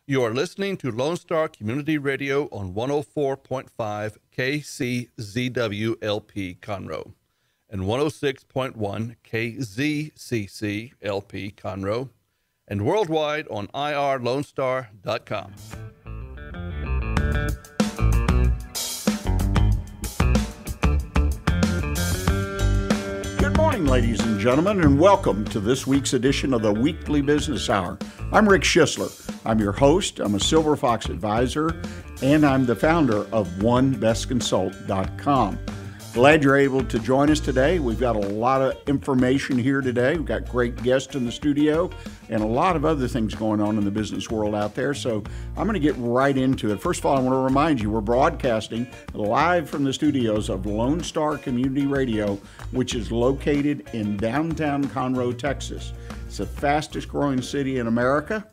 You are listening to Lone Star Community Radio on 104.5 KCZWLP Conroe and 106.1 KZCCLP Conroe and worldwide on irlonestar.com. Good morning, ladies and gentlemen, and welcome to this week's edition of the Weekly Business Hour. I'm Rick Schissler. I'm your host. I'm a Silver Fox advisor, and I'm the founder of OneBestConsult.com. Glad you're able to join us today. We've got a lot of information here today. We've got great guests in the studio and a lot of other things going on in the business world out there. So I'm going to get right into it. First of all, I want to remind you we're broadcasting live from the studios of Lone Star Community Radio, which is located in downtown Conroe, Texas. It's the fastest growing city in America,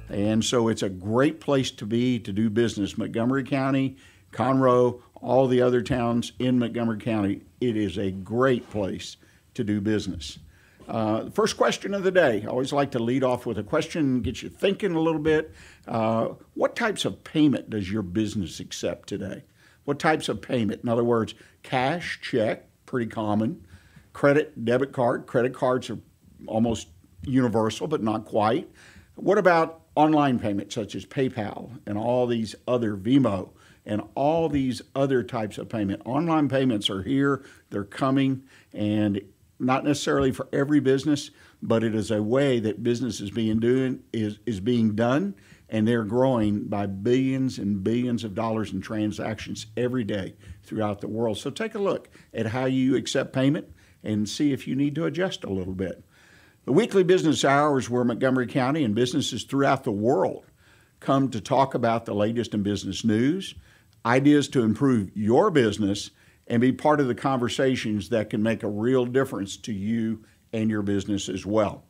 and so it's a great place to be to do business. Montgomery County, Conroe, all the other towns in Montgomery County, it is a great place to do business. The first question of the day, I always like to lead off with a question, get you thinking a little bit. What types of payment does your business accept today? What types of payment? In other words, cash, check, pretty common. Credit, debit card. Credit cards are almost universal, but not quite. What about online payments such as PayPal and all these other Venmo and all these other types of payment? Online payments are here, they're coming, and not necessarily for every business, but it is a way that business is being done, and they're growing by billions and billions of dollars in transactions every day throughout the world. So take a look at how you accept payment and see if you need to adjust a little bit. The Weekly Business Hour is where Montgomery County and businesses throughout the world come to talk about the latest in business news, ideas to improve your business, and be part of the conversations that can make a real difference to you and your business as well.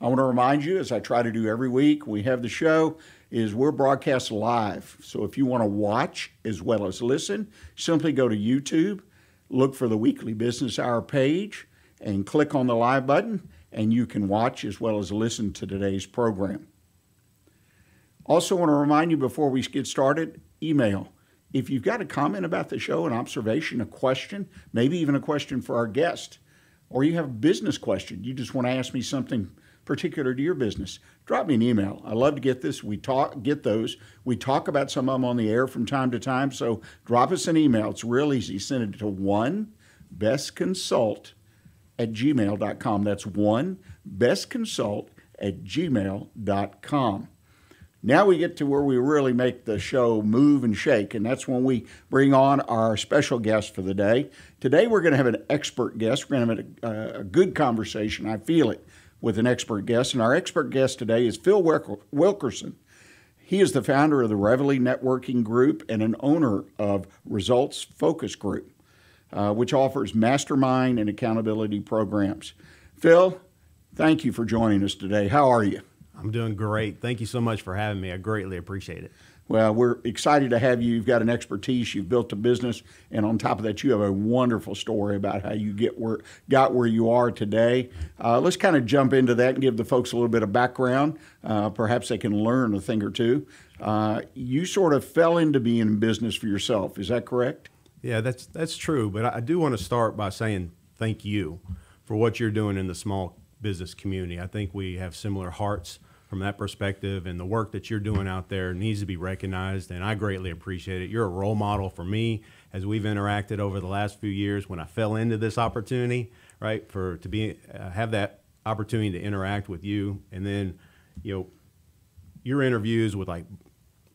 I want to remind you, as I try to do every week, we have the show, is we're broadcast live. So if you want to watch as well as listen, simply go to YouTube, look for the Weekly Business Hour page, and click on the live button, and you can watch as well as listen to today's program. Also want to remind you before we get started, email. If you've got a comment about the show, an observation, a question, maybe even a question for our guest, or you have a business question, you just want to ask me something particular to your business, drop me an email. I love to get this. We talk about some of them on the air from time to time, so drop us an email. It's real easy. Send it to onebestconsult@gmail.com. That's onebestconsult@gmail.com. Now we get to where we really make the show move and shake, and that's when we bring on our special guest for the day. Today we're going to have an expert guest. We're going to have a good conversation, I feel it, with an expert guest. And our expert guest today is Phil Wilkerson. He is the founder of the Reveille Networking Group and an owner of Results Focus Group, which offers mastermind and accountability programs. Phil, thank you for joining us today. How are you? I'm doing great. Thank you so much for having me. I greatly appreciate it. Well, we're excited to have you. You've got an expertise. You've built a business. And on top of that, you have a wonderful story about how you got where you are today. Let's kind of jump into that and give the folks a little bit of background. Perhaps they can learn a thing or two. You sort of fell into being in business for yourself. Is that correct? Yeah, that's true. But I do want to start by saying thank you for what you're doing in the small business community. I think we have similar hearts from that perspective, and the work that you're doing out there needs to be recognized, and I greatly appreciate it. You're a role model for me as we've interacted over the last few years when I fell into this opportunity, right, have that opportunity to interact with you. And then, your interviews with like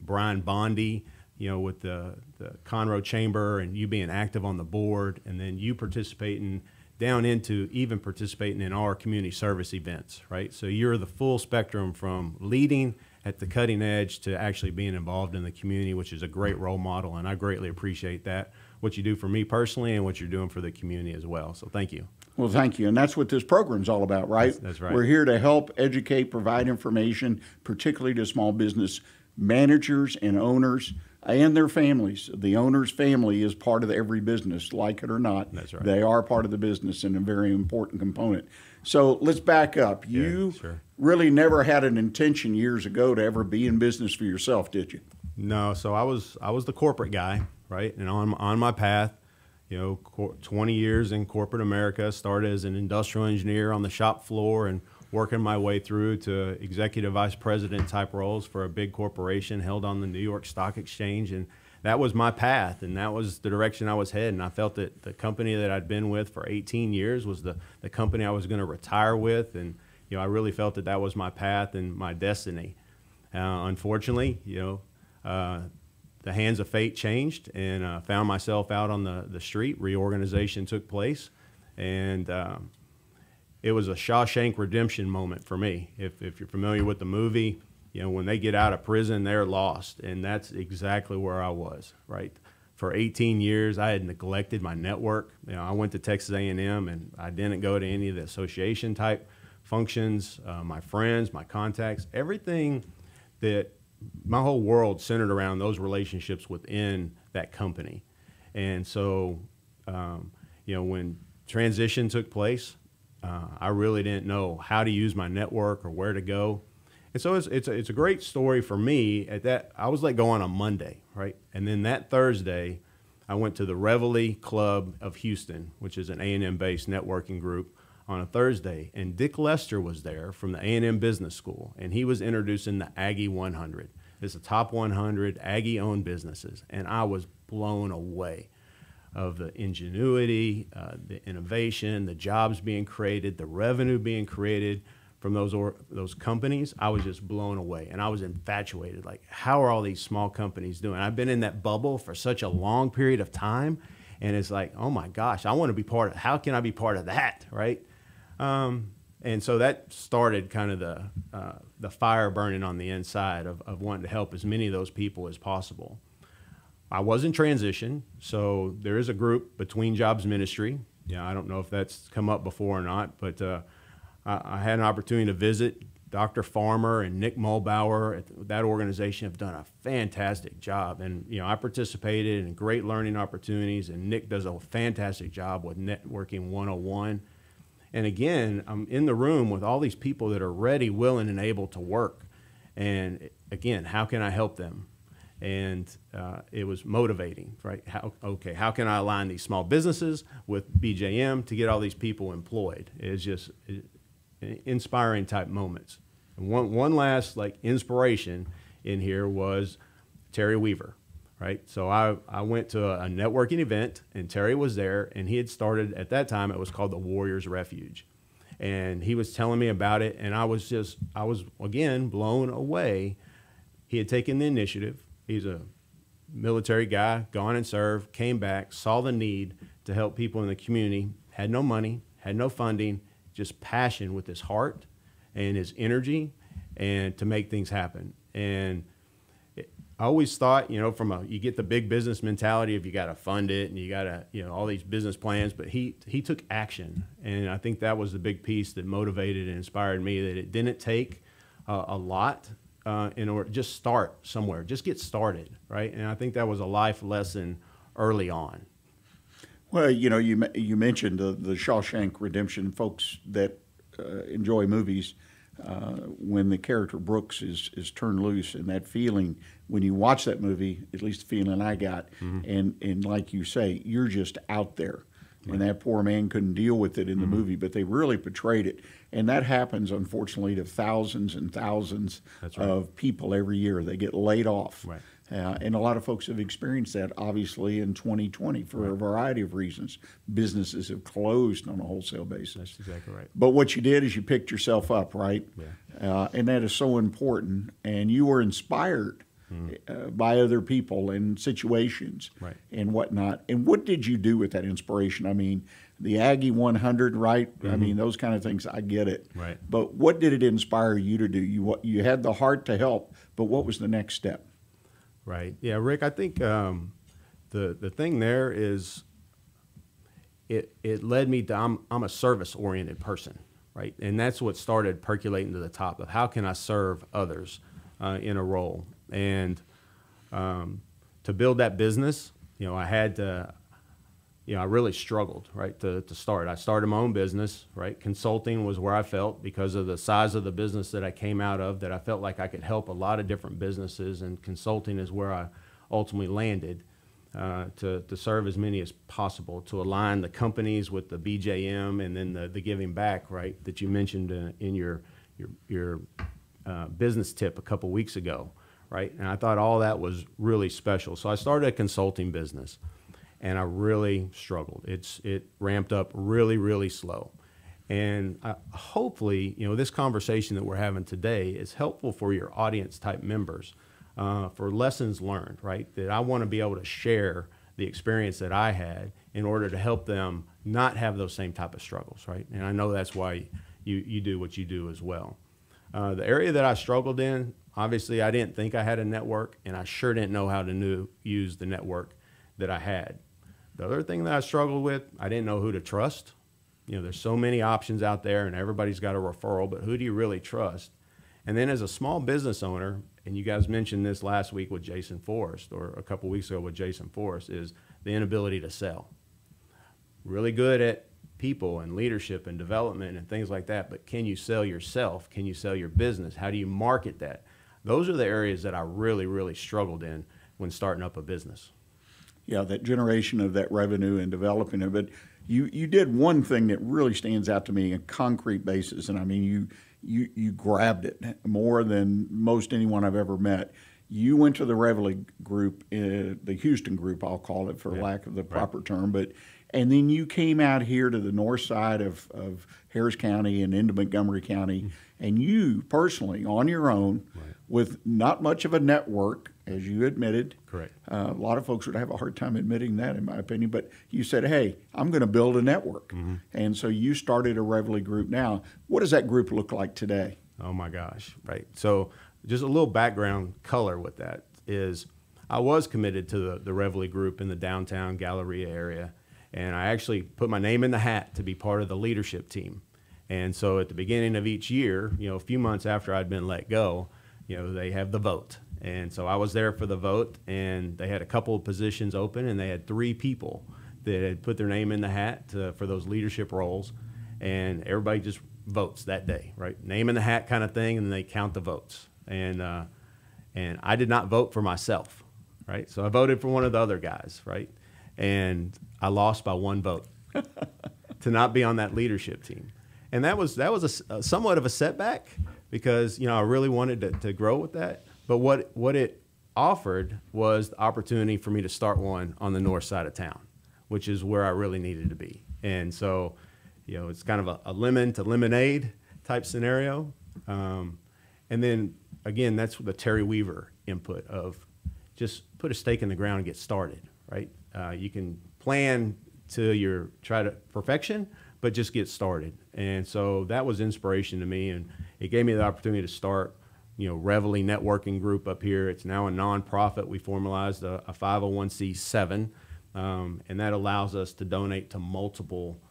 Brian Bondi, with the Conroe Chamber, and you being active on the board, and then you participating down into even participating in our community service events, right? So you're the full spectrum from leading at the cutting edge to actually being involved in the community, which is a great role model, and I greatly appreciate that, what you do for me personally and what you're doing for the community as well. So thank you. Well, thank you. And that's what this program's all about, right? That's right. We're here to help educate, provide information, particularly to small business managers and owners and their families. The owner's family is part of every business, like it or not. That's right. They are part of the business and a very important component. So let's back up. You sure. really never had an intention years ago to ever be in business for yourself, did you? No, so I was the corporate guy, right? And on my path, 20 years in corporate America. Started as an industrial engineer on the shop floor and working my way through to executive vice president type roles for a big corporation held on the New York Stock Exchange. And that was my path, and that was the direction I was heading. I felt that the company that I'd been with for 18 years was the company I was going to retire with, and I really felt that that was my path and my destiny. Unfortunately, the hands of fate changed, and found myself out on the street. Reorganization took place, and it was a Shawshank Redemption moment for me. If you're familiar with the movie, when they get out of prison, they're lost, and that's exactly where I was, right? For 18 years, I had neglected my network. I went to Texas A&M, and I didn't go to any of the association type functions. My friends, my contacts, everything that my whole world centered around those relationships within that company. And so, when transition took place, I really didn't know how to use my network or where to go. And so it's a great story for me. I was let go on a Monday, right? And then that Thursday, I went to the Reveille Club of Houston, which is an A&M based networking group, on a Thursday, and Dick Lester was there from the A&M Business School, and he was introducing the Aggie 100. It's the top 100 Aggie-owned businesses, and I was blown away of the ingenuity, the innovation, the jobs being created, the revenue being created from those companies. I was just blown away, and I was infatuated. Like, how are all these small companies doing? I've been in that bubble for such a long period of time, and it's like, oh my gosh, I want to be part of. How can I be part of that, right? And so that started kind of the fire burning on the inside of wanting to help as many of those people as possible. I was in transition, so there is a group, Between Jobs Ministry. I don't know if that's come up before or not, but I had an opportunity to visit. Dr. Farmer and Nick Mulbauer at that organization have done a fantastic job. And, I participated in great learning opportunities, and Nick does a fantastic job with Networking 101. And again, I'm in the room with all these people that are ready, willing, and able to work. And again, how can I help them? And it was motivating, right? How can I align these small businesses with BJM to get all these people employed? It's just inspiring type moments. And one last inspiration in here was Terry Weaver. Right, so I went to a networking event, and Terry was there, and he had started, at that time, it was called the Warriors Refuge. And he was telling me about it, and I was again, blown away. He had taken the initiative. He's a military guy, gone and served, came back, saw the need to help people in the community, had no money, had no funding, just passion with his heart and his energy, and to make things happen. And I always thought, you get the big business mentality of you got to fund it and you got to, all these business plans, but he took action. And I think that was the big piece that motivated and inspired me, that it didn't take a lot in order to just start somewhere, just get started, right? And I think that was a life lesson early on. Well, you mentioned the Shawshank Redemption. Folks that enjoy movies, when the character Brooks is turned loose, and that feeling when you watch that movie, at least the feeling I got, and like you say, you're just out there. Right. And that poor man couldn't deal with it in the movie, but they really portrayed it. And that happens, unfortunately, to thousands and thousands of people every year. They get laid off. Right. And a lot of folks have experienced that, obviously, in 2020 for a variety of reasons. Businesses have closed on a wholesale basis. That's exactly right. But what you did is you picked yourself up, right? Yeah. And that is so important. And you were inspired by other people and situations and whatnot. And what did you do with that inspiration? I mean, the Aggie 100, right? I mean, those kind of things, I get it. Right. But what did it inspire you to do? You had the heart to help, but what was the next step? Right. Yeah, Rick, I think the thing there is it led me to, I'm a service-oriented person, right? And that's what started percolating to the top of how can I serve others in a role. And to build that business, I had to I really struggled, right, to start. I started my own business, right? Consulting was where I felt, because of the size of the business that I came out of, that I felt like I could help a lot of different businesses, and consulting is where I ultimately landed, to serve as many as possible, to align the companies with the BJM and then the giving back, right, that you mentioned in your business tip a couple weeks ago, right? And I thought all that was really special. So I started a consulting business, and I really struggled. It ramped up really, really slow. And hopefully, this conversation that we're having today is helpful for your audience type members, for lessons learned, right? That I want to be able to share the experience that I had in order to help them not have those same type of struggles, right? And I know that's why you do what you do as well. The area that I struggled in, obviously I didn't think I had a network, and I sure didn't know how to use the network that I had. The other thing that I struggled with, I didn't know who to trust. There's so many options out there, and everybody's got a referral, but who do you really trust? And then as a small business owner, and you guys mentioned this last week with Jason Forrest, or a couple weeks ago with Jason Forrest, is the inability to sell. Really good at people and leadership and development and things like that, but can you sell yourself? Can you sell your business? How do you market that? Those are the areas that I really, really struggled in when starting up a business. Yeah, that generation of that revenue and developing it. But you did one thing that really stands out to me on a concrete basis, and I mean, you grabbed it more than most anyone I've ever met. You went to the Reveille group, the Houston group, I'll call it for lack of the proper term, and then you came out here to the north side of Harris County and into Montgomery County, and you personally, on your own, with not much of a network, as you admitted. Correct. A lot of folks would have a hard time admitting that, in my opinion, but you said, hey, I'm going to build a network. And so you started a Reveille group. Now, what does that group look like today? Oh my gosh, right. So just a little background color with that is I was committed to the Reveille group in the downtown Galleria area, and I actually put my name in the hat to be part of the leadership team. And so at the beginning of each year, a few months after I'd been let go, they have the vote. And so I was there for the vote, and they had a couple of positions open, and they had 3 people that had put their name in the hat for those leadership roles, and everybody just votes that day, right? Name in the hat kind of thing, and then they count the votes. And I did not vote for myself, right? So I voted for one of the other guys, right? And I lost by 1 vote to not be on that leadership team. And that was a somewhat of a setback, because I really wanted to grow with that. But what it offered was the opportunity for me to start one on the north side of town, which is where I really needed to be. And so, it's kind of a lemon to lemonade type scenario. And then again, that's the Terry Weaver input of just put a stake in the ground and get started, right? You can plan to try to perfection, but just get started. And so that was inspiration to me, and it gave me the opportunity to start Reveille networking group up here. It's now a nonprofit. We formalized a 501c7, and that allows us to donate to multiple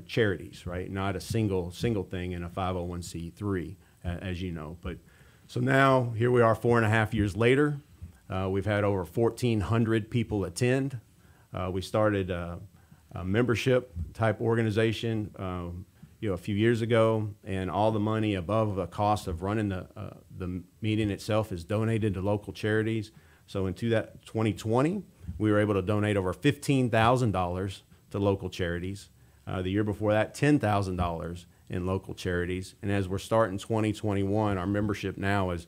charities, right? Not a single thing in a 501c3, as you know. But so now here we are 4.5 years later. We've had over 1,400 people attend. We started a membership type organization a few years ago, and all the money above the cost of running the meeting itself is donated to local charities. So in 2020, we were able to donate over $15,000 to local charities. The year before that, $10,000 in local charities. And as we're starting 2021, our membership now is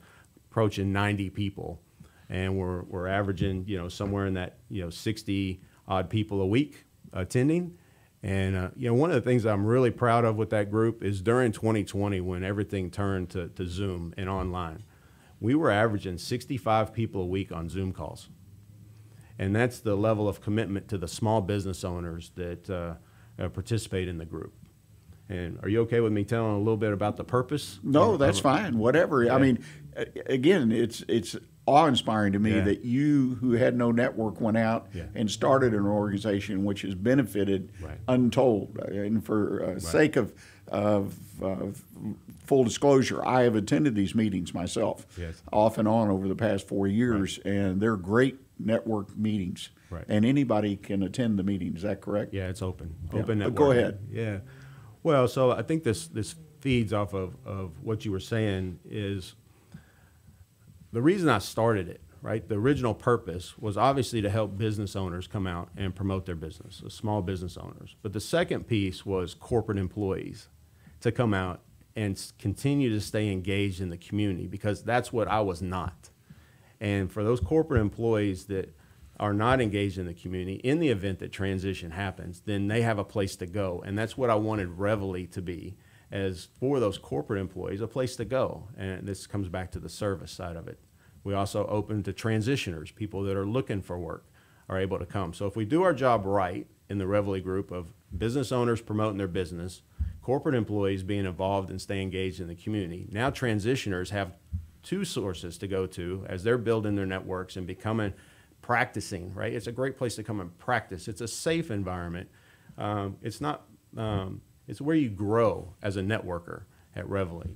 approaching 90 people, and we're averaging somewhere in that 60 odd people a week attending. And one of the things I'm really proud of with that group is during 2020, when everything turned to Zoom and online, we were averaging 65 people a week on Zoom calls. And that's the level of commitment to the small business owners that participate in the group. And are you okay with me telling a little bit about the purpose? No, that's fine. Whatever. Yeah. I mean, again, it's awe-inspiring to me that you, who had no network, went out and started an organization which has benefited untold. And for sake of full disclosure, I have attended these meetings myself, off and on over the past 4 years, and they're great network meetings. Right. And anybody can attend the meeting. Is that correct? Yeah, it's open. Yeah. Open network. Go ahead. Yeah. Well, so I think this feeds off of what you were saying is the reason I started it, right? The original purpose was obviously to help business owners come out and promote their business, so small business owners. But the second piece was corporate employees to come out and continue to stay engaged in the community, because that's what I was not. And for those corporate employees that are not engaged in the community, in the event that transition happens, then they have a place to go. And that's what I wanted Reveille to be, as for those corporate employees, a place to go. And this comes back to the service side of it. We also open to transitioners, people that are looking for work are able to come. So if we do our job right in the Reveille group of business owners promoting their business, corporate employees being involved and stay engaged in the community, now transitioners have two sources to go to as they're building their networks and practicing, right? It's a great place to come and practice. It's a safe environment. It's where you grow as a networker at Reveille.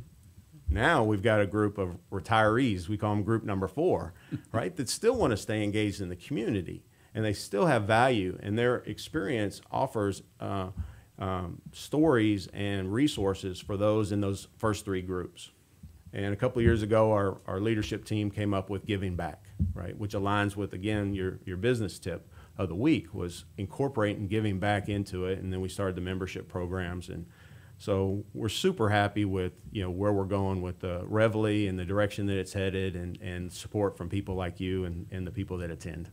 Now we've got a group of retirees, we call them group number 4, right? That still want to stay engaged in the community, and they still have value, and their experience offers stories and resources for those in those first 3 groups. And a couple of years ago, our leadership team came up with Giving Back, right? Which aligns with, again, your business tip of the week was incorporating giving back into it. And then we started the membership programs. And so we're super happy with, where we're going with the Reveille and the direction that it's headed, and support from people like you and the people that attend.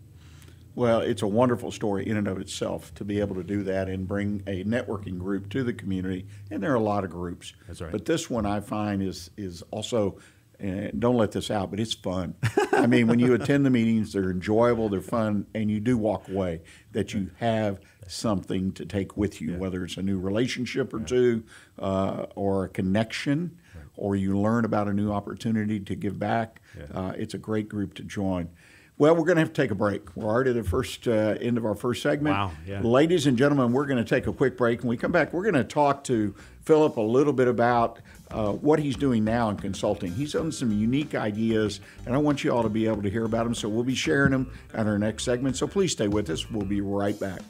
Well, it's a wonderful story in and of itself to be able to do that and bring a networking group to the community. And there are a lot of groups. That's right. But this one I find is also, don't let this out, but it's fun. I mean, when you attend the meetings, they're enjoyable, they're fun, and you do walk away that you have something to take with you, whether it's a new relationship or two, or a connection, or you learn about a new opportunity to give back. It's a great group to join. Well, we're going to have to take a break. We're already at the first end of our first segment. Wow, yeah. Ladies and gentlemen, we're going to take a quick break. When we come back, we're going to talk to Phillip a little bit about what he's doing now in consulting. He's on some unique ideas, and I want you all to be able to hear about them, so we'll be sharing them at our next segment. So please stay with us. We'll be right back.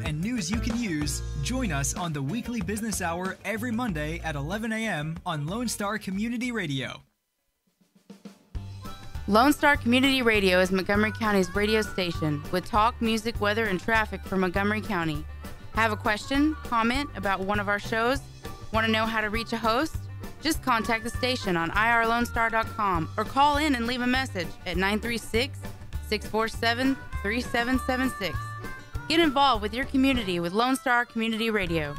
And news you can use, join us on the weekly business hour every Monday at 11 a.m. on Lone Star Community Radio. Lone Star Community Radio is Montgomery County's radio station with talk, music, weather, and traffic for Montgomery County. Have a question, comment about one of our shows? Want to know how to reach a host? Just contact the station on irlonestar.com or call in and leave a message at 936-647-3776. Get involved with your community with Lone Star Community Radio.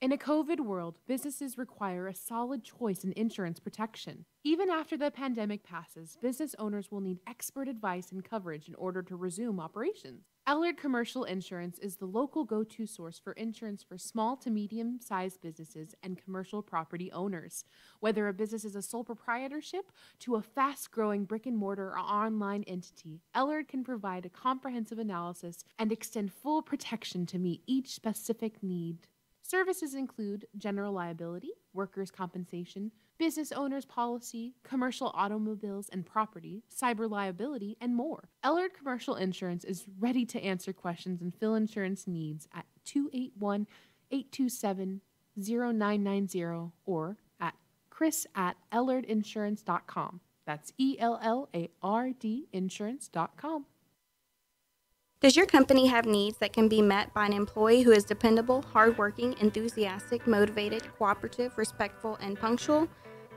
In a COVID world, businesses require a solid choice in insurance protection. Even after the pandemic passes, business owners will need expert advice and coverage in order to resume operations. Ellard Commercial Insurance is the local go-to source for insurance for small to medium-sized businesses and commercial property owners. Whether a business is a sole proprietorship to a fast-growing brick-and-mortar or online entity, Ellard can provide a comprehensive analysis and extend full protection to meet each specific need. Services include general liability, workers' compensation, business owner's policy, commercial automobiles and property, cyber liability, and more. Ellard Commercial Insurance is ready to answer questions and fill insurance needs at 281-827-0990 or at chris@ellardinsurance.com. That's ELLARD insurance.com. Does your company have needs that can be met by an employee who is dependable, hardworking, enthusiastic, motivated, cooperative, respectful, and punctual?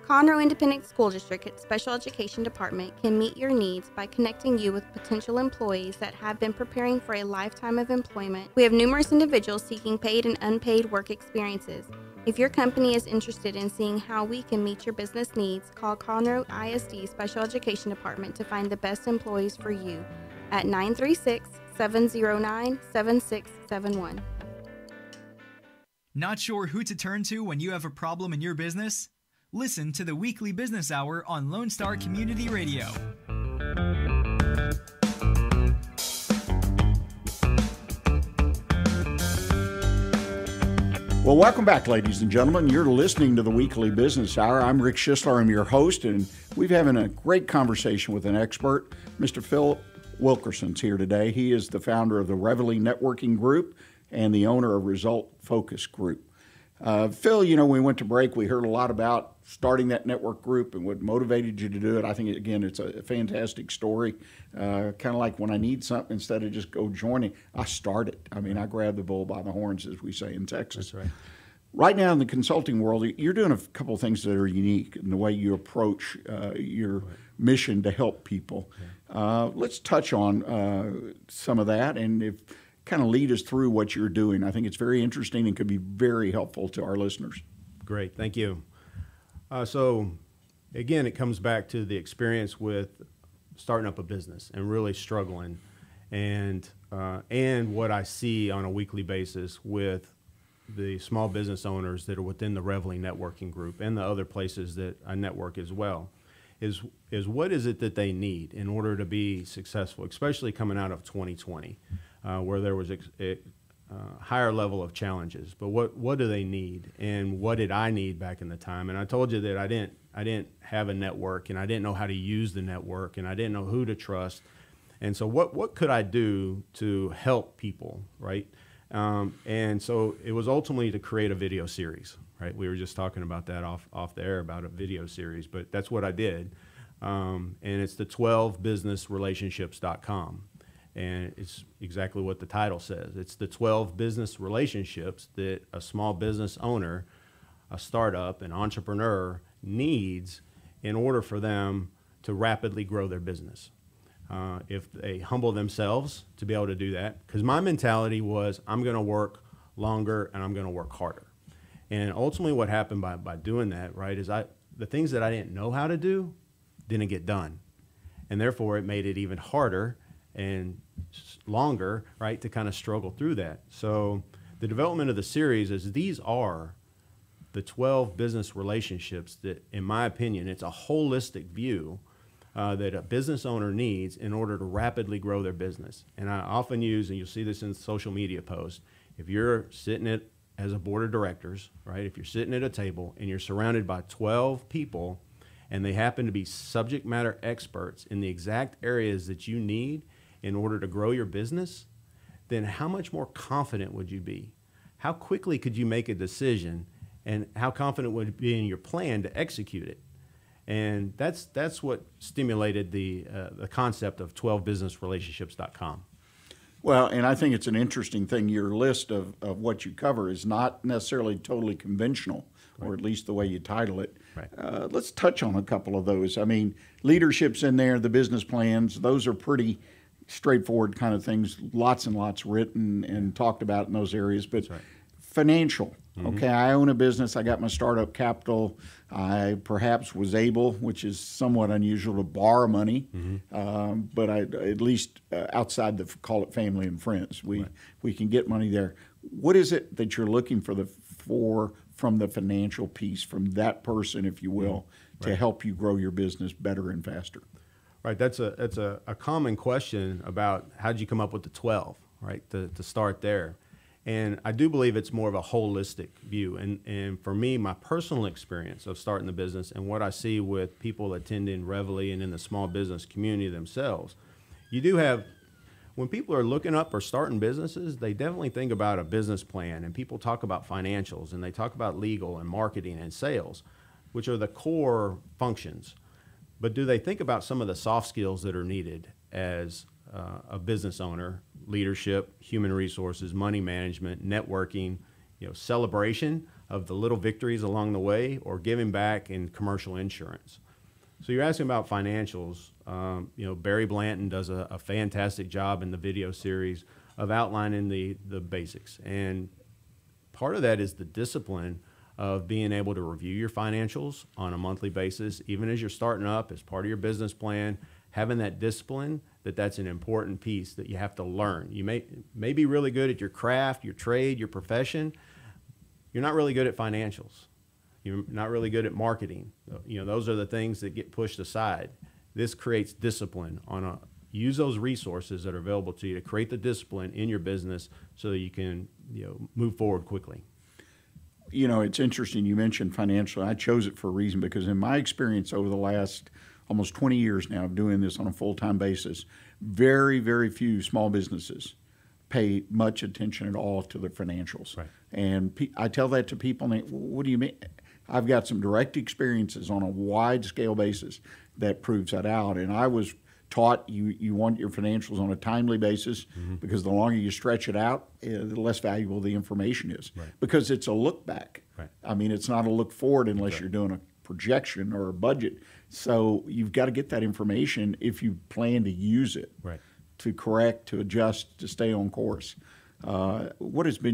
Conroe Independent School District Special Education Department can meet your needs by connecting you with potential employees that have been preparing for a lifetime of employment. We have numerous individuals seeking paid and unpaid work experiences. If your company is interested in seeing how we can meet your business needs, call Conroe ISD Special Education Department to find the best employees for you at 936-709-7671. Not sure who to turn to when you have a problem in your business? Listen to the weekly business hour on Lone Star Community Radio. Well, welcome back, ladies and gentlemen. You're listening to the Weekly Business Hour. I'm Rick Schissler. I'm your host, and we've having a great conversation with an expert. Mr. Phillip Wilkerson's here today. He is the founder of the Reveille Networking Group and the owner of Result Focus Group. Phil, you know, we went to break. We heard a lot about starting that network group and what motivated you to do it. I think, again, it's a fantastic story. Kind of like when I need something, instead of just go joining, I start it. I mean, I grab the bull by the horns, as we say in Texas. That's right. Right now in the consulting world, you're doing a couple of things that are unique in the way you approach your mission to help people. Let's touch on some of that and if kind of lead us through what you're doing. I think it's very interesting and could be very helpful to our listeners. Great, thank you. So again, it comes back to the experience with starting up a business and really struggling, and what I see on a weekly basis with the small business owners that are within the Reveille Networking Group and the other places that I network as well, is what is it that they need in order to be successful, especially coming out of 2020. Where there was a higher level of challenges, but what do they need, and what did I need back in the time? And I told you that I didn't have a network, and I didn't know how to use the network, and I didn't know who to trust, and so what could I do to help people, right? And so it was ultimately to create a video series, right? We were just talking about that off the air about a video series, but that's what I did, and it's the 12businessrelationships.com. And it's exactly what the title says. It's the 12 business relationships that a small business owner, a startup, an entrepreneur needs in order for them to rapidly grow their business. If they humble themselves to be able to do that, because my mentality was I'm going to work longer and I'm going to work harder. And ultimately what happened by doing that, right, is the things that I didn't know how to do didn't get done. And therefore it made it even harder and longer, right, to kind of struggle through that. So the development of the series is these are the 12 business relationships that, in my opinion, it's a holistic view that a business owner needs in order to rapidly grow their business. And I often use, and you'll see this in social media posts, if you're sitting as a board of directors, right, if you're sitting at a table and you're surrounded by 12 people and they happen to be subject matter experts in the exact areas that you need in order to grow your business, then how much more confident would you be? How quickly could you make a decision, and how confident would you be in your plan to execute it? And that's what stimulated the concept of 12businessrelationships.com. Well, and I think it's an interesting thing. Your list of what you cover is not necessarily totally conventional, right, or at least the way you title it. Right. Let's touch on a couple of those. I mean, leadership's in there, the business plans, those are pretty straightforward kind of things, lots and lots written and talked about in those areas. But right, financial, okay, I own a business, I got my startup capital, I perhaps was able, which is somewhat unusual, to borrow money, but I at least outside the, call it family and friends, we can get money there. What is it that you're looking for from the financial piece, from that person, if you will, to help you grow your business better and faster? Right, that's a common question about how did you come up with the 12, right, to start there. And I do believe it's more of a holistic view. And for me, my personal experience of starting the business and what I see with people attending Reveille and in the small business community themselves, you do have, when people are looking up or starting businesses, they definitely think about a business plan, and people talk about financials, and they talk about legal and marketing and sales, which are the core functions. But do they think about some of the soft skills that are needed as a business owner? Leadership, human resources, money management, networking, celebration of the little victories along the way, or giving back in commercial insurance. So you're asking about financials. Barry Blanton does a fantastic job in the video series of outlining the basics. And part of that is the discipline of being able to review your financials on a monthly basis, even as you're starting up, as part of your business plan, having that discipline, that's an important piece that you have to learn. You may be really good at your craft, your trade, your profession. You're not really good at financials. You're not really good at marketing. Those are the things that get pushed aside. This creates discipline use those resources that are available to you to create the discipline in your business so that you can move forward quickly. You know, it's interesting you mentioned financial. I chose it for a reason because in my experience over the last almost 20 years now of doing this on a full-time basis, very, very few small businesses pay much attention at all to their financials. Right. And I tell that to people, and they, what do you mean? I've got some direct experiences on a wide-scale basis that proves that out. And I was taught you want your financials on a timely basis because the longer you stretch it out, the less valuable the information is. Right. Because it's a look back. Right. I mean, it's not a look forward unless you're doing a projection or a budget. So you've got to get that information if you plan to use it to correct, to adjust, to stay on course. What have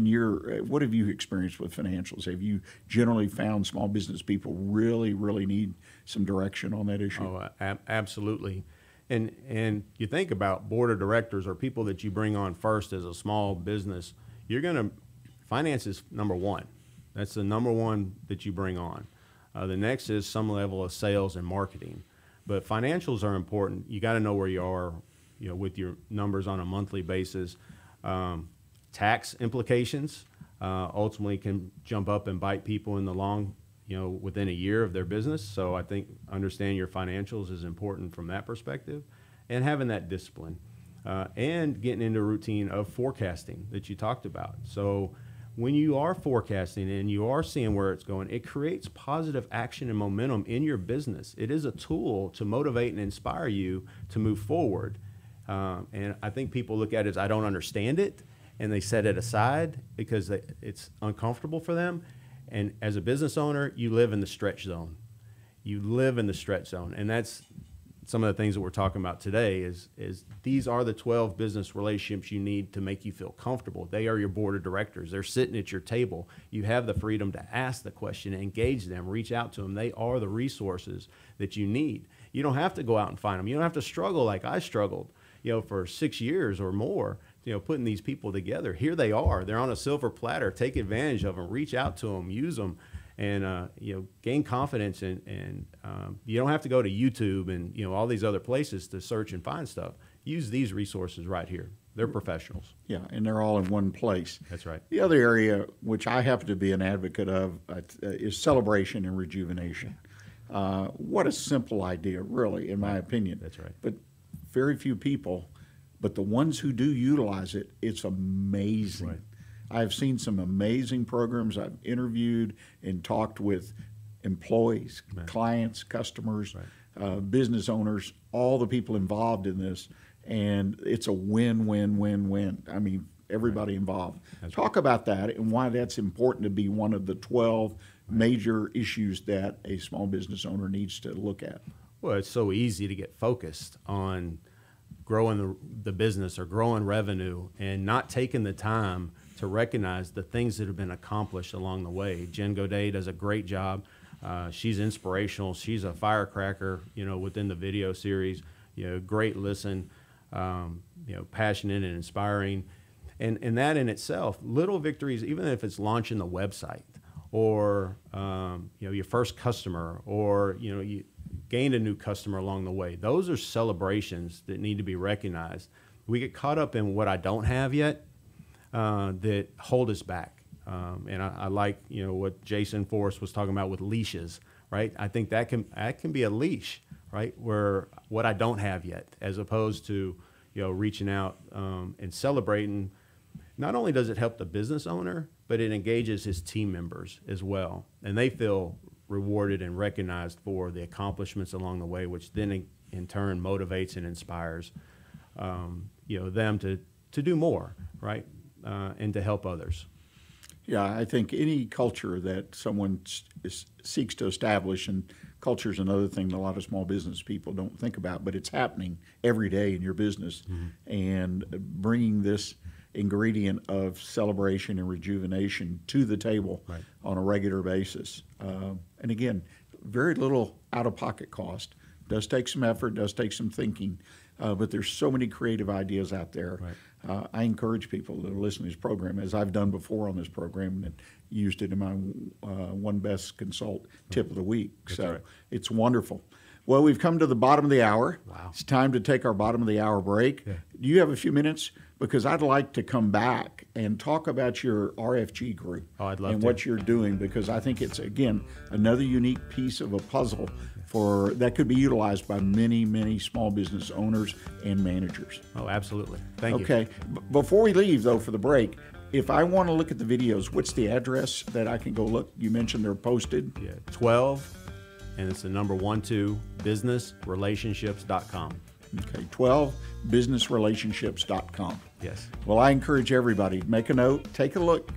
you experienced with financials? Have you generally found small business people really, really need some direction on that issue? Oh, absolutely. And you think about board of directors or people that you bring on first as a small business, finance is number one. That's the number one that you bring on. The next is some level of sales and marketing. But financials are important. You got to know where you are, with your numbers on a monthly basis. Tax implications ultimately can jump up and bite people in the long, within a year of their business. So I think understanding your financials is important from that perspective, and having that discipline, and getting into a routine of forecasting that you talked about. So when you are forecasting and you are seeing where it's going, it creates positive action and momentum in your business. It is a tool to motivate and inspire you to move forward. And I think people look at it as, I don't understand it, and they set it aside because it's uncomfortable for them. And as a business owner, you live in the stretch zone. You live in the stretch zone. And that's some of the things that we're talking about today is these are the 12 business relationships you need to make you feel comfortable. They are your board of directors. They're sitting at your table. You have the freedom to ask the question, engage them, reach out to them. They are the resources that you need. You don't have to go out and find them. You don't have to struggle like I struggled, for 6 years or more, putting these people together. Here they are. They're on a silver platter. Take advantage of them. Reach out to them. Use them. And, gain confidence. And you don't have to go to YouTube and, all these other places to search and find stuff. Use these resources right here. They're professionals. Yeah, and they're all in one place. That's right. The other area, which I happen to be an advocate of, is celebration and rejuvenation. What a simple idea, really, in my opinion. That's right. But very few people, but the ones who do utilize it, it's amazing. Right. I've seen some amazing programs. I've interviewed and talked with employees, clients, customers, business owners, all the people involved in this, and it's a win-win-win-win. I mean, everybody involved. Talk about that and why that's important to be one of the 12 major issues that a small business owner needs to look at. Well, it's so easy to get focused on growing the business or growing revenue and not taking the time to recognize the things that have been accomplished along the way. Jen Godet does a great job. She's inspirational. She's a firecracker, within the video series. Great listen, passionate and inspiring. And that in itself, little victories, even if it's launching the website or, your first customer or, you gained a new customer along the way. Those are celebrations that need to be recognized. We get caught up in what I don't have yet that hold us back. And I like, what Jason Forrest was talking about with leashes, right? I think that can be a leash, right? Where what I don't have yet, as opposed to, reaching out and celebrating. Not only does it help the business owner, but it engages his team members as well. And they feel rewarded and recognized for the accomplishments along the way, which then in turn motivates and inspires, them to do more, right? And to help others. Yeah, I think any culture that someone seeks to establish, and culture is another thing that a lot of small business people don't think about, but it's happening every day in your business. And bringing this ingredient of celebration and rejuvenation to the table on a regular basis. And again, very little out-of-pocket cost. Does take some effort, does take some thinking, but there's so many creative ideas out there. I encourage people to listen to this program, as I've done before on this program, and used it in my One Best Consult tip of the week. It's wonderful. Well, we've come to the bottom of the hour. Wow. It's time to take our bottom of the hour break. Yeah. Do you have a few minutes? Because I'd like to come back and talk about your RFG group. Oh, I'd love and to. what you're doing, because I think it's, again, another unique piece of a puzzle that could be utilized by many, many small business owners and managers. Oh, absolutely. Thank you. Okay. Before we leave, though, for the break, if I want to look at the videos, what's the address that I can go look? You mentioned they're posted. Yeah, 12, and it's the number 12, businessrelationships.com. Okay, 12, businessrelationships.com. Yes. Well, I encourage everybody, make a note, take a look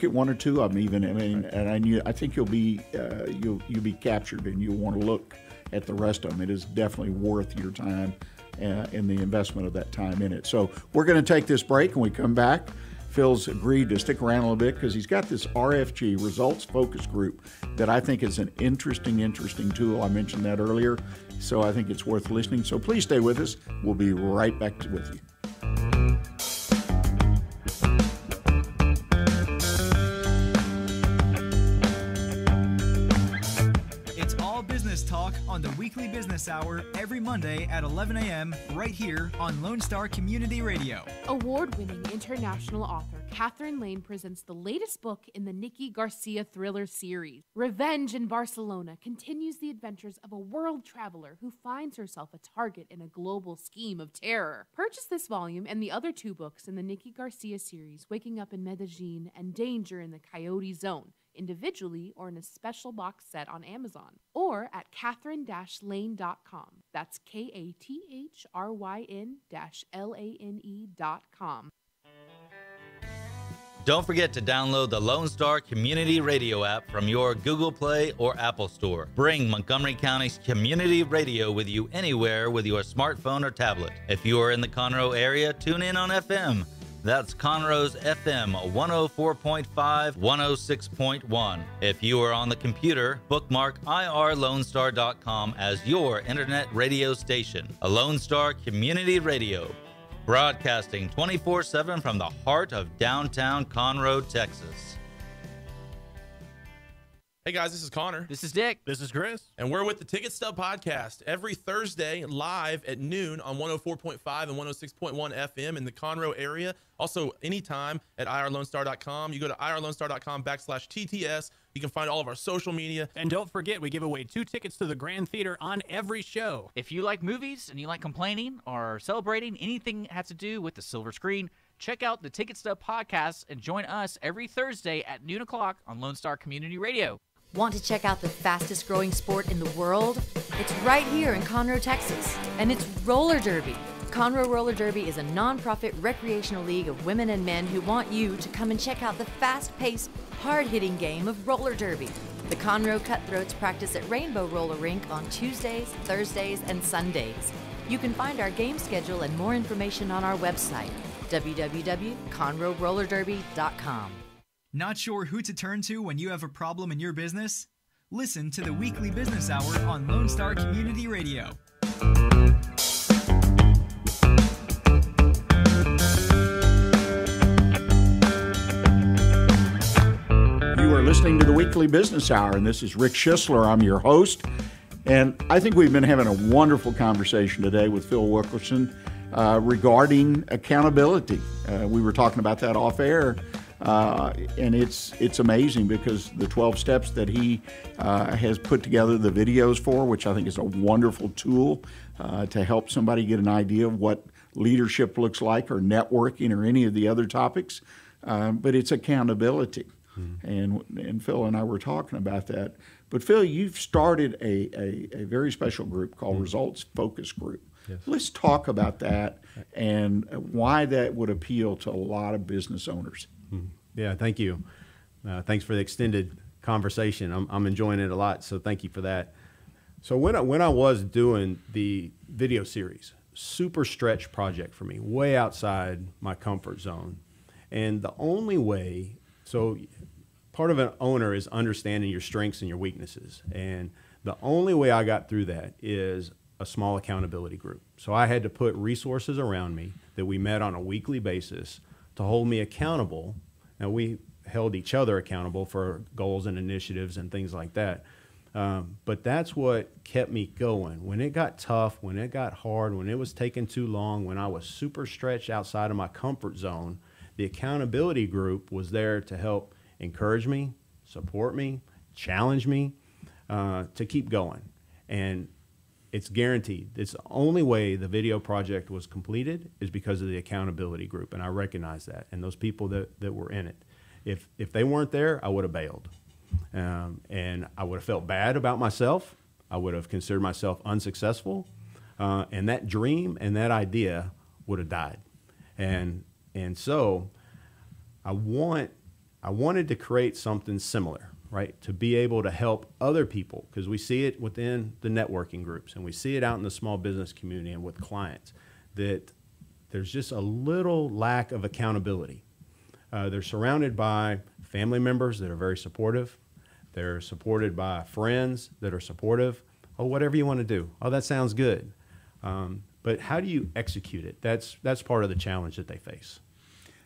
at one or two of them even. I mean, and I think you'll be captured, and you'll want to look at the rest of them. It is definitely worth your time and the investment of that time in it. So we're going to take this break, and we come back. Phil's agreed to stick around a little bit because he's got this RFG, Results Focus Group, that I think is an interesting tool. I mentioned that earlier, so I think it's worth listening. So please stay with us. We'll be right back with you. It's all business talk on the Weekly Business Hour every Monday at 11 a.m. right here on Lone Star Community Radio. Award-winning international author Catherine Lane presents the latest book in the Nikki Garcia thriller series. Revenge in Barcelona continues the adventures of a world traveler who finds herself a target in a global scheme of terror. Purchase this volume and the other 2 books in the Nikki Garcia series, Waking Up in Medellin and Danger in the Coyote Zone, individually or in a special box set on Amazon, or at catherine-lane.com. That's KATHRYN-LANE.com. Don't forget to download the Lone Star Community Radio app from your Google Play or Apple Store. Bring Montgomery County's community radio with you anywhere with your smartphone or tablet. If you are in the Conroe area, tune in on FM. That's Conroe's FM 104.5, 106.1. If you are on the computer, bookmark irlonestar.com as your internet radio station. A Lone Star Community Radio, broadcasting 24/7 from the heart of downtown Conroe, Texas. Hey guys, this is Connor. This is Dick. This is Chris. And we're with the Ticket Stub Podcast every Thursday live at noon on 104.5 and 106.1 FM in the Conroe area. Also, anytime at irlonestar.com. You go to irlonestar.com/TTS. You can find all of our social media. And don't forget, we give away 2 tickets to the Grand Theater on every show. If you like movies and you like complaining or celebrating anything that has to do with the silver screen, check out the Ticket Stub Podcast and join us every Thursday at noon o'clock on Lone Star Community Radio. Want to check out the fastest growing sport in the world? It's right here in Conroe, Texas, and it's roller derby. Conroe Roller Derby is a non-profit recreational league of women and men who want you to come and check out the fast-paced, hard-hitting game of roller derby. The Conroe Cutthroats practice at Rainbow Roller Rink on Tuesdays, Thursdays, and Sundays. You can find our game schedule and more information on our website, www.conroerollerderby.com. Not sure who to turn to when you have a problem in your business? Listen to the Weekly Business Hour on Lone Star Community Radio. You are listening to the Weekly Business Hour, and this is Rick Schissler. I'm your host, and I think we've been having a wonderful conversation today with Phil Wilkerson regarding accountability. We were talking about that off air. And it's amazing because the 12 steps that he has put together the videos for, which I think is a wonderful tool to help somebody get an idea of what leadership looks like, or networking, or any of the other topics. But it's accountability. And Phil and I were talking about that. But Phil, you've started a very special group called Results Focus Group. Yes. Let's talk about that and why that would appeal to a lot of business owners. Yeah, thank you. Thanks for the extended conversation. I'm enjoying it a lot, so thank you for that. So when I was doing the video series, super stretch project for me, way outside my comfort zone. And the only way, so part of an owner is understanding your strengths and your weaknesses. And the only way I got through that is a small accountability group. So I had to put resources around me that we met on a weekly basis to hold me accountable. Now, we held each other accountable for goals and initiatives and things like that. But that's what kept me going. When it got tough, when it got hard, when it was taking too long, when I was super stretched outside of my comfort zone, the accountability group was there to help encourage me, support me, challenge me to keep going. And it's guaranteed. It's the only way the video project was completed is because of the accountability group, and I recognize that, and those people that were in it. If they weren't there, I would have bailed. And I would have felt bad about myself. I would have considered myself unsuccessful. And that dream and that idea would have died. And so I wanted to create something similar, right? To be able to help other people, because we see it within the networking groups and we see it out in the small business community and with clients, that there's just a little lack of accountability. They're surrounded by family members that are very supportive. They're supported by friends that are supportive. Oh, whatever you want to do. Oh, that sounds good. But how do you execute it? That's part of the challenge that they face.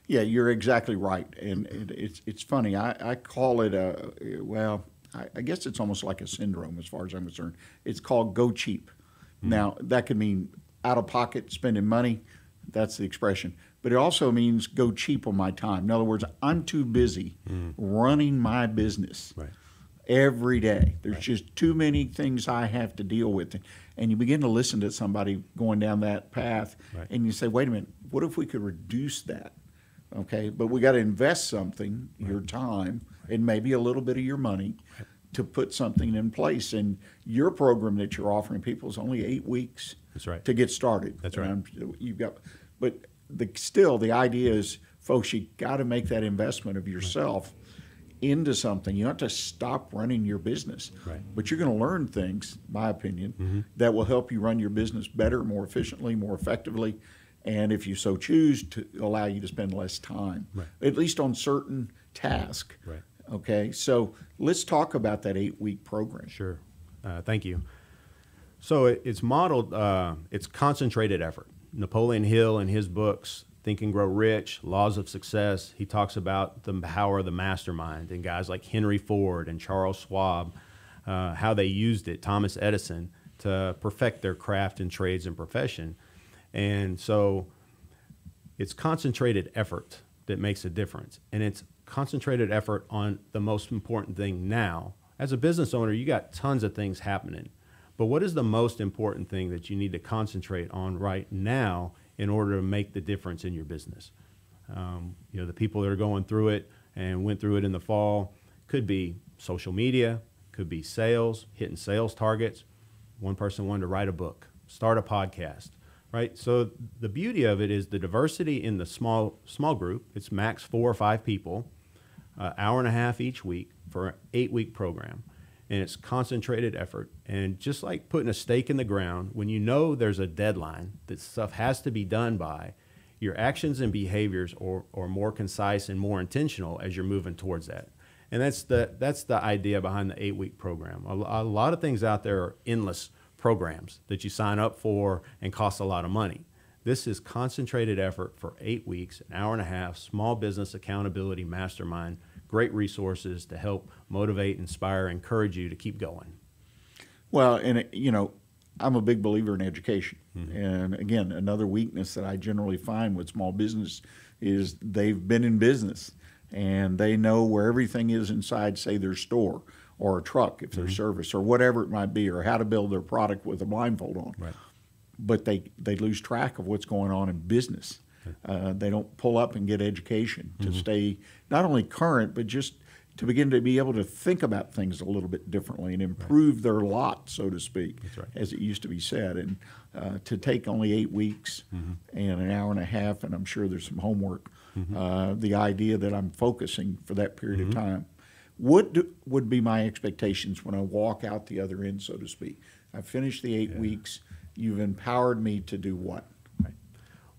Yeah, you're exactly right. And it's funny. I call it I guess it's almost like a syndrome as far as I'm concerned. It's called go cheap. Mm-hmm. Now, that could mean out of pocket, spending money. That's the expression. But it also means go cheap on my time. In other words, I'm too busy running my business every day. There's just too many things I have to deal with. And you begin to listen to somebody going down that path, and you say, wait a minute, what if we could reduce that? Okay, but we got to invest something, your time, and maybe a little bit of your money to put something in place. And your program that you're offering people is only 8 weeks to get started. That's right. But still, the idea is, folks, you got to make that investment of yourself into something. You don't have to stop running your business, but you're going to learn things, my opinion, that will help you run your business better, more efficiently, more effectively, and if you so choose, to allow you to spend less time, at least on certain tasks. Okay, so let's talk about that 8-week program. Sure. Thank you. So it's modeled, it's concentrated effort. Napoleon Hill, in his books, Think and Grow Rich, Laws of Success, he talks about the power of the mastermind, and guys like Henry Ford and Charles Schwab, how they used it, Thomas Edison, to perfect their craft and trades and profession. And so it's concentrated effort that makes a difference. And it's concentrated effort on the most important thing now. As a business owner, you got tons of things happening. But what is the most important thing that you need to concentrate on right now in order to make the difference in your business? The people that are going through it and went through it in the fall could be social media, could be sales, hitting sales targets. One person wanted to write a book, start a podcast, right? So the beauty of it is the diversity in the small group. It's max 4 or 5 people, hour and a half each week for an 8-week program. And it's concentrated effort. And just like putting a stake in the ground, when you know there's a deadline that stuff has to be done by, your actions and behaviors are more concise and more intentional as you're moving towards that. And that's the idea behind the 8-week program. A lot of things out there are endless programs that you sign up for and cost a lot of money. This is concentrated effort for 8 weeks, an hour and a half, small business accountability mastermind, great resources to help motivate, inspire, encourage you to keep going. Well, and I'm a big believer in education. And again, another weakness that I generally find with small business is they've been in business and they know where everything is inside, say, their store or a truck, if they're service, or whatever it might be, or how to build their product with a blindfold on. But they lose track of what's going on in business. They don't pull up and get education to stay not only current, but just to begin to be able to think about things a little bit differently and improve their lot, so to speak, as it used to be said. And to take only 8 weeks and an hour and a half, and I'm sure there's some homework, the idea that I'm focusing for that period of time, what would be my expectations when I walk out the other end, so to speak? I finished the 8 weeks. You've empowered me to do what?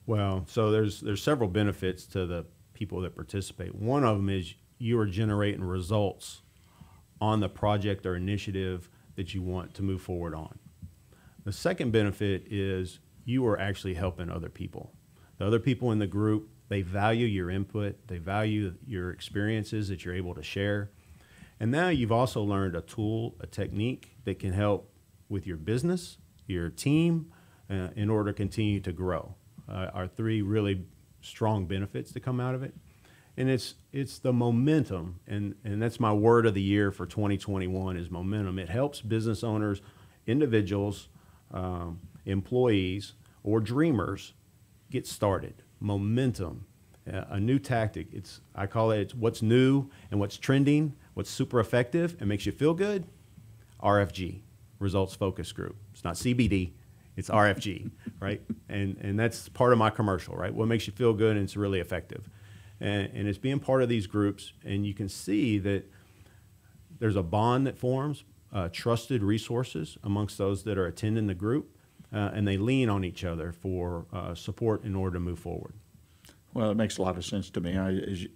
Well, so there's several benefits to the people that participate. One of them is you are generating results on the project or initiative that you want to move forward on. The second benefit is you are actually helping other people. The other people in the group, they value your input, they value your experiences that you're able to share, And now you've also learned a tool, a technique that can help with your business, your team, in order to continue to grow. Are 3 really strong benefits that come out of it. And it's the momentum, and that's my word of the year for 2021 is momentum. It helps business owners, individuals, employees, or dreamers get started. Momentum, a new tactic. I call it what's new and what's trending, what's super effective and makes you feel good. RFG, Results Focus Group. It's not CBD. It's RFG, right? And that's part of my commercial, right? What makes you feel good and it's really effective. And it's being part of these groups, and you can see that there's a bond that forms, trusted resources amongst those that are attending the group, and they lean on each other for support in order to move forward. Well, it makes a lot of sense to me.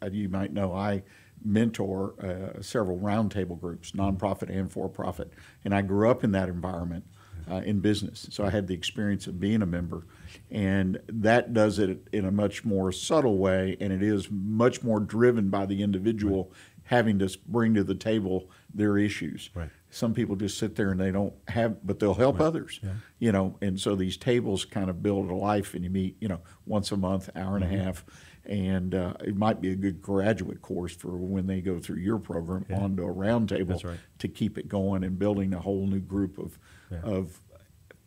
As you might know, I mentor several roundtable groups, nonprofit and for-profit, and I grew up in that environment. In business. So I had the experience of being a member, and that does it in a much more subtle way, and it is much more driven by the individual having to bring to the table their issues. Right. Some people just sit there and they don't have, but they'll help others, you know, and so these tables kind of build a life, and you meet, you know, once a month, hour and a half, and it might be a good graduate course for when they go through your program onto a roundtable to keep it going and building a whole new group of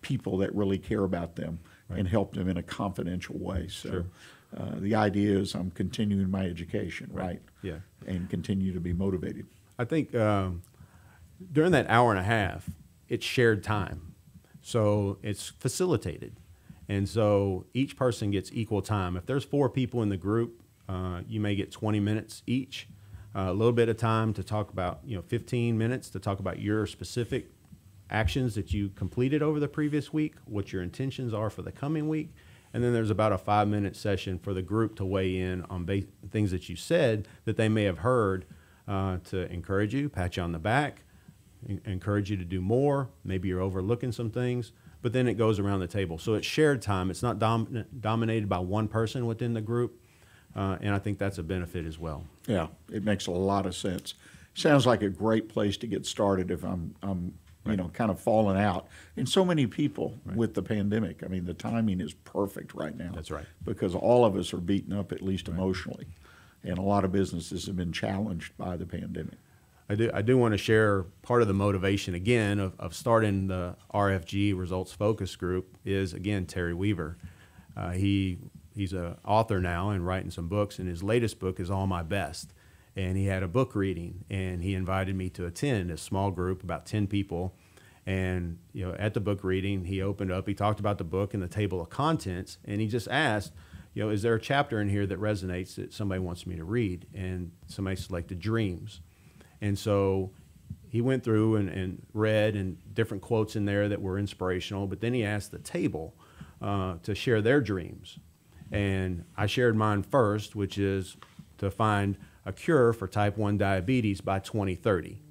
people that really care about them and help them in a confidential way. So the idea is I'm continuing my education, right? Yeah. And continue to be motivated. I think during that hour and a half, it's shared time. So it's facilitated. And so each person gets equal time. If there's 4 people in the group, you may get 20 minutes each, a little bit of time to talk about, 15 minutes to talk about your specific actions that you completed over the previous week, what your intentions are for the coming week. And then there's about a 5-minute session for the group to weigh in on things that you said that they may have heard to encourage you, pat you on the back, encourage you to do more. Maybe you're overlooking some things, but then it goes around the table. So it's shared time. It's not dominated by one person within the group. And I think that's a benefit as well. Yeah, it makes a lot of sense. Sounds like a great place to get started if I'm kind of falling out. And so many people with the pandemic. I mean, the timing is perfect right now. That's right. Because all of us are beaten up, at least emotionally. And a lot of businesses have been challenged by the pandemic. I do want to share part of the motivation, again, of starting the RFG Results Focus Group is, again, Terry Weaver. He's an author now and writing some books, and his latest book is All My Best. And he had a book reading, and he invited me to attend a small group, about 10 people. And at the book reading, he opened up, he talked about the book and the table of contents, and he just asked, is there a chapter in here that resonates that somebody wants me to read? And somebody selected Dreams. And so he went through and read and different quotes in there that were inspirational, but then he asked the table to share their dreams. And I shared mine first, which is to find a cure for type 1 diabetes by 2030.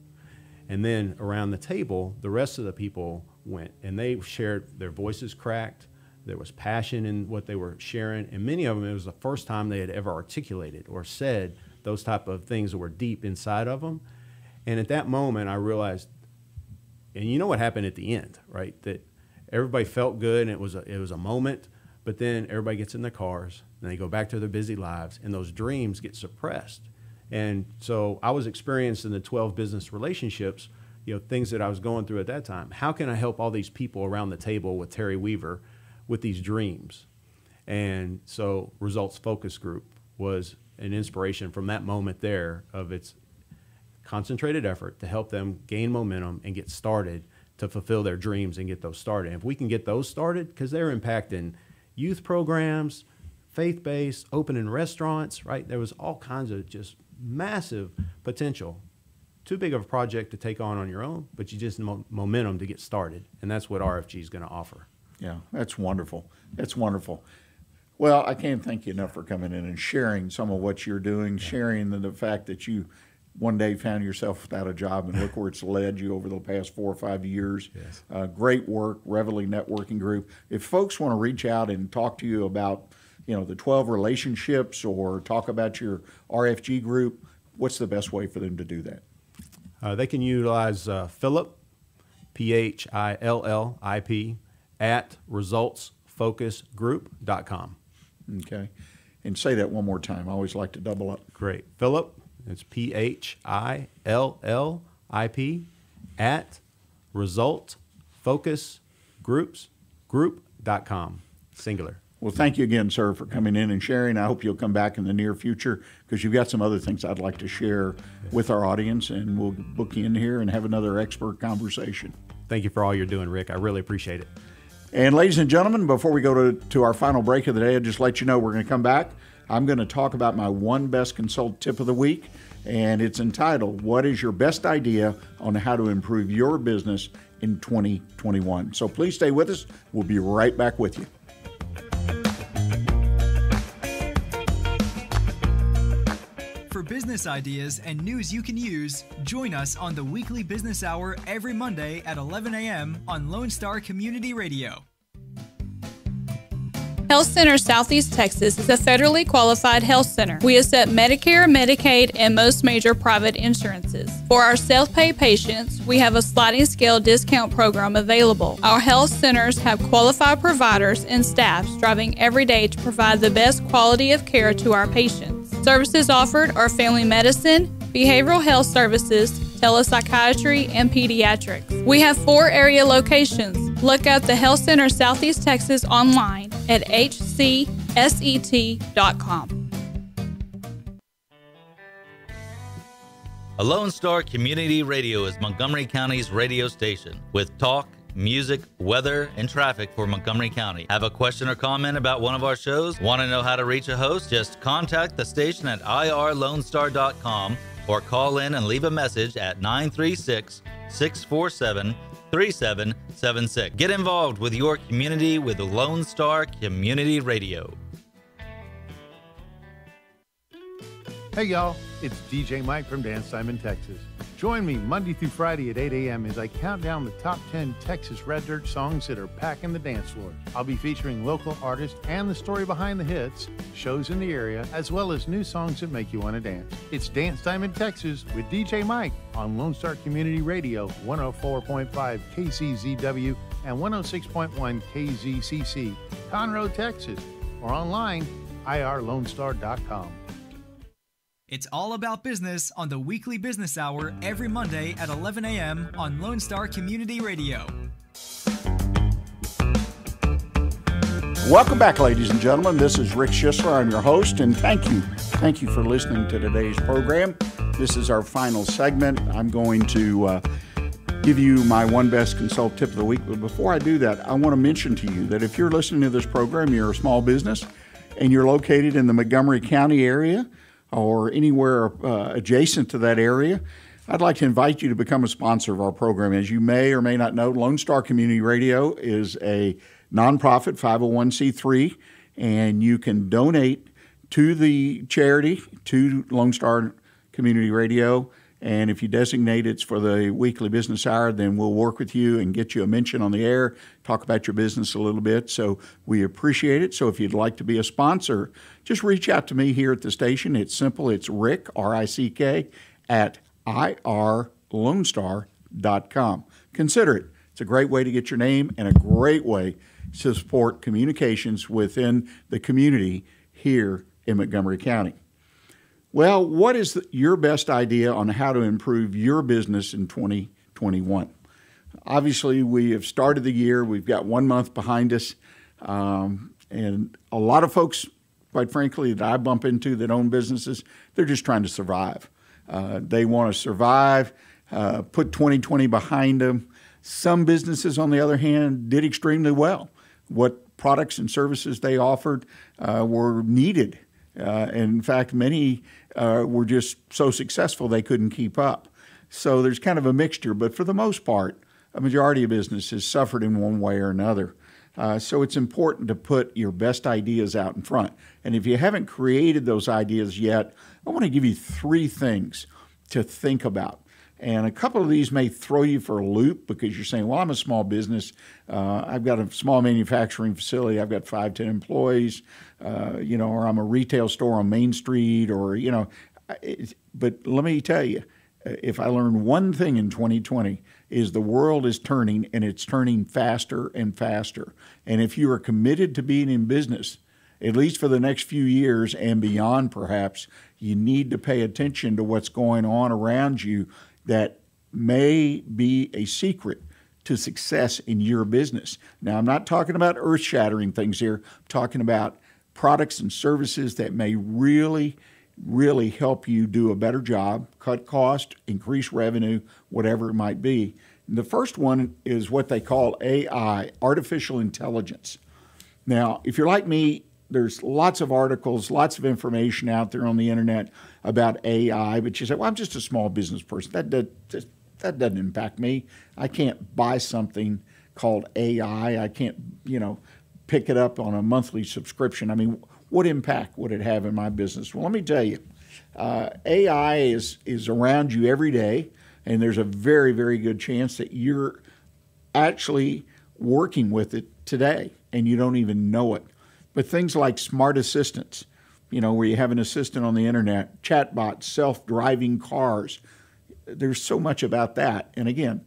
And then around the table, the rest of the people went, and they shared, their voices cracked, there was passion in what they were sharing, and many of them, it was the first time they had ever articulated or said those type of things that were deep inside of them. And at that moment, I realized, and you know what happened at the end, right? That everybody felt good, and it was a moment, but then everybody gets in their cars, and they go back to their busy lives, and those dreams get suppressed. And so I was experiencing the 12 business relationships, things that I was going through at that time. How can I help all these people around the table with Terry Weaver with these dreams? And so Results Focus Group was an inspiration from that moment there of its concentrated effort to help them gain momentum and get started to fulfill their dreams and get those started. And if we can get those started, because they're impacting youth programs, faith-based, opening restaurants, right? There was all kinds of just massive potential. Too big of a project to take on your own, but you just need momentum to get started. And that's what RFG is going to offer. Yeah, that's wonderful. That's wonderful. Well, I can't thank you enough for coming in and sharing some of what you're doing, sharing the fact that you one day found yourself without a job, and look where it's led you over the past 4 or 5 years. Yes. Great work, Reveille Networking Group. If folks want to reach out and talk to you about the 12 relationships or talk about your RFG group, what's the best way for them to do that? They can utilize Phillip, Phillip, at resultsfocusgroup.com. Okay. And say that one more time. I always like to double up. Great. Phillip, it's Phillip, at resultsfocusgroup.com. Singular. Well, thank you again, sir, for coming in and sharing. I hope you'll come back in the near future because you've got some other things I'd like to share with our audience, and we'll book you in here and have another expert conversation. Thank you for all you're doing, Rick. I really appreciate it. And ladies and gentlemen, before we go to our final break of the day, I'll just let you know we're going to come back. I'm going to talk about my one best consult tip of the week, and it's entitled, What is Your Best Idea on How to Improve Your Business in 2021? So please stay with us. We'll be right back with you. For business ideas and news you can use, join us on the Weekly Business Hour every Monday at 11 a.m. on Lone Star Community Radio. Health Center Southeast Texas is a federally qualified health center. We accept Medicare, Medicaid, and most major private insurances. For our self-pay patients, we have a sliding scale discount program available. Our health centers have qualified providers and staff striving every day to provide the best quality of care to our patients. Services offered are family medicine, behavioral health services, telepsychiatry, and pediatrics. We have 4 area locations. Look up the Health Center Southeast Texas online at hcset.com. A Lone Star Community Radio is Montgomery County's radio station with talk, music, weather, and traffic for Montgomery County. Have a question or comment about one of our shows? Want to know how to reach a host? Just contact the station at irlonestar.com or call in and leave a message at 936-647-3776. Get involved with your community with Lone Star Community Radio. Hey y'all, it's DJ Mike from Dance Time in Texas. Join me Monday through Friday at 8 a.m. as I count down the top 10 Texas Red Dirt songs that are packing the dance floor. I'll be featuring local artists and the story behind the hits, shows in the area, as well as new songs that make you want to dance. It's Dance Time in Texas with DJ Mike on Lone Star Community Radio, 104.5 KCZW and 106.1 KZCC, Conroe, Texas, or online, irlonestar.com. It's all about business on the Weekly Business Hour every Monday at 11 a.m. on Lone Star Community Radio. Welcome back, ladies and gentlemen. This is Rick Schissler. I'm your host, and thank you for listening to today's program. This is our final segment. I'm going to give you my one best consult tip of the week. But before I do that, I want to mention to you that if you're listening to this program, you're a small business, and you're located in the Montgomery County area, or anywhere adjacent to that area, I'd like to invite you to become a sponsor of our program. As you may or may not know, Lone Star Community Radio is a nonprofit 501c3, and you can donate to the charity, to Lone Star Community Radio. And if you designate it's for the Weekly Business Hour, then we'll work with you and get you a mention on the air, talk about your business a little bit. So we appreciate it. So if you'd like to be a sponsor, just reach out to me here at the station. It's simple. It's Rick, R-I-C-K, at irlonestar.com. Consider it. It's a great way to get your name and a great way to support communications within the community here in Montgomery County. Well, what is your best idea on how to improve your business in 2021? Obviously, we have started the year. We've got 1 month behind us. And a lot of folks, quite frankly, that I bump into that own businesses, they're just trying to survive. They want to survive, put 2020 behind them. Some businesses, on the other hand, did extremely well. What products and services they offered were needed. In fact, many were just so successful they couldn't keep up. So there's kind of a mixture, but for the most part, a majority of businesses suffered in one way or another. So it's important to put your best ideas out in front. And if you haven't created those ideas yet, I want to give you 3 things to think about. And a couple of these may throw you for a loop because you're saying, well, I'm a small business. I've got a small manufacturing facility. I've got 5, 10 employees, or I'm a retail store on Main Street, but let me tell you, if I learned one thing in 2020 is the world is turning, and it's turning faster and faster. And if you are committed to being in business, at least for the next few years and beyond perhaps, you need to pay attention to what's going on around you that may be a secret to success in your business. Now, I'm not talking about earth-shattering things here. I'm talking about products and services that may really help you do a better job, cut cost, increase revenue, whatever it might be. And the first one is what they call AI, artificial intelligence. Now, if you're like me, there's lots of articles, lots of information out there on the internet about AI, but you say, well, I'm just a small business person. That doesn't impact me. I can't buy something called AI. I can't, pick it up on a monthly subscription. I mean, what impact would it have in my business? Well, let me tell you, AI is around you every day, and there's a very, very good chance that you're actually working with it today, and you don't even know it. But things like smart assistants, where you have an assistant on the internet, chatbots, self-driving cars, there's so much about that. And again,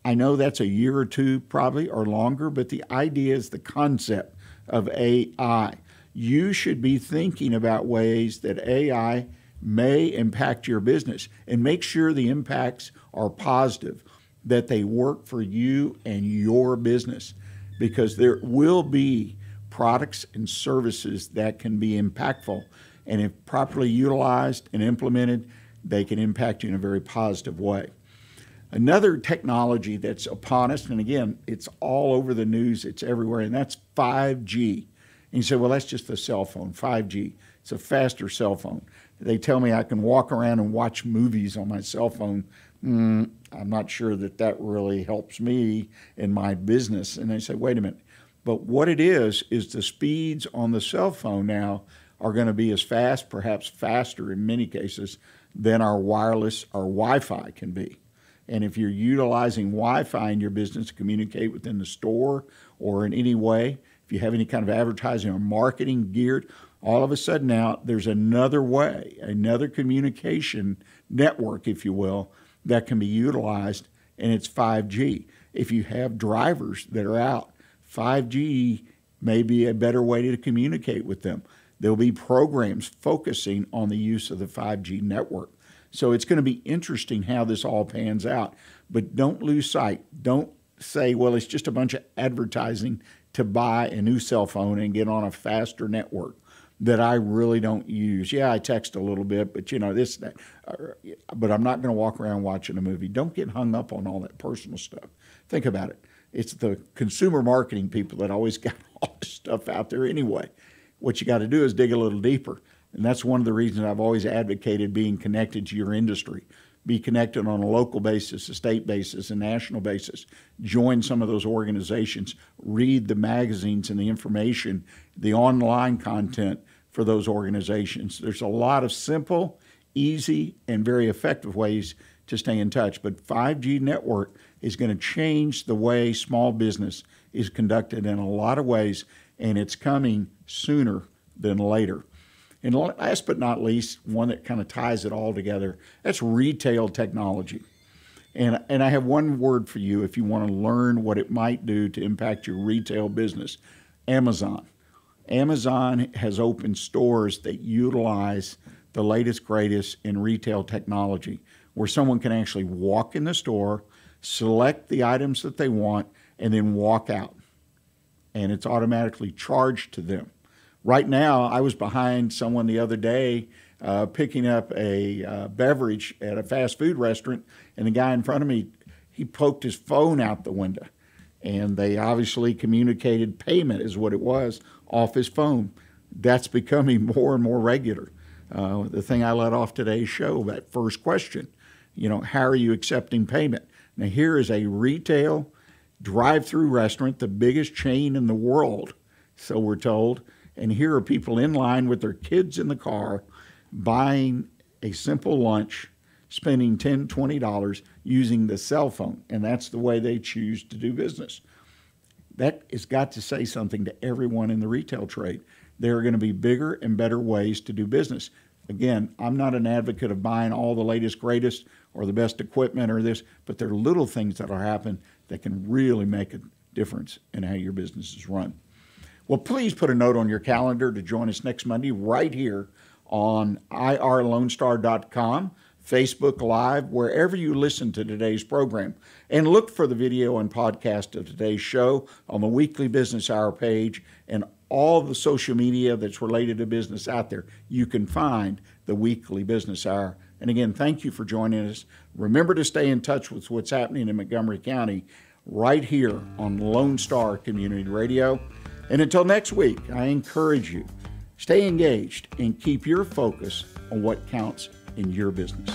I know that's a year or two probably or longer, but the idea is the concept of AI. You should be thinking about ways that AI may impact your business, and make sure the impacts are positive, that they work for you and your business, because there will be products and services that can be impactful, and if properly utilized and implemented, they can impact you in a very positive way. Another technology that's upon us, and again, it's all over the news, it's everywhere, and that's 5G. And you say, well, that's just a cell phone, 5G. It's a faster cell phone. They tell me I can walk around and watch movies on my cell phone. I'm not sure that really helps me in my business. And they say, wait a minute. But what it is the speeds on the cell phone now are going to be as fast, perhaps faster in many cases, than our wireless or Wi-Fi can be. And if you're utilizing Wi-Fi in your business to communicate within the store or in any way, if you have any kind of advertising or marketing geared, all of a sudden now there's another way, another communication network, if you will, that can be utilized, and it's 5G. If you have drivers that are out, 5G may be a better way to communicate with them. There'll be programs focusing on the use of the 5G network. So it's going to be interesting how this all pans out. But don't lose sight. Don't say, well, it's just a bunch of advertising to buy a new cell phone and get on a faster network that I really don't use. Yeah, I text a little bit, but this, that. But I'm not going to walk around watching a movie. Don't get hung up on all that personal stuff. Think about it. It's the consumer marketing people that always got all this stuff out there anyway. What you got to do is dig a little deeper. And that's one of the reasons I've always advocated being connected to your industry. Be connected on a local basis, a state basis, a national basis. Join some of those organizations. Read the magazines and the information, the online content for those organizations. There's a lot of simple, easy, and very effective ways to stay in touch. But 5G network is going to change the way small business is conducted in a lot of ways, and it's coming sooner than later. And last but not least, one that kind of ties it all together, that's retail technology. And I have one word for you if you want to learn what it might do to impact your retail business. Amazon. Amazon has opened stores that utilize the latest, greatest in retail technology, where someone can actually walk in the store, select the items that they want, and then walk out. And it's automatically charged to them. Right now, I was behind someone the other day picking up a beverage at a fast food restaurant, and the guy in front of me, he poked his phone out the window. And they obviously communicated payment is what it was off his phone. That's becoming more and more regular. The thing I let off today's show, that first question, how are you accepting payment? Now, here is a retail drive-through restaurant, the biggest chain in the world, so we're told. And here are people in line with their kids in the car, buying a simple lunch, spending $10, $20 using the cell phone. And that's the way they choose to do business. That has got to say something to everyone in the retail trade. There are going to be bigger and better ways to do business. Again, I'm not an advocate of buying all the latest, greatest or the best equipment or this, but there are little things that will happen that can really make a difference in how your business is run. Well, please put a note on your calendar to join us next Monday right here on irlonestar.com, Facebook Live, wherever you listen to today's program. And look for the video and podcast of today's show on the Weekly Business Hour page and all the social media that's related to business out there. You can find the Weekly Business Hour. And again, thank you for joining us. Remember to stay in touch with what's happening in Montgomery County right here on Lone Star Community Radio. And until next week, I encourage you, stay engaged and keep your focus on what counts in your business.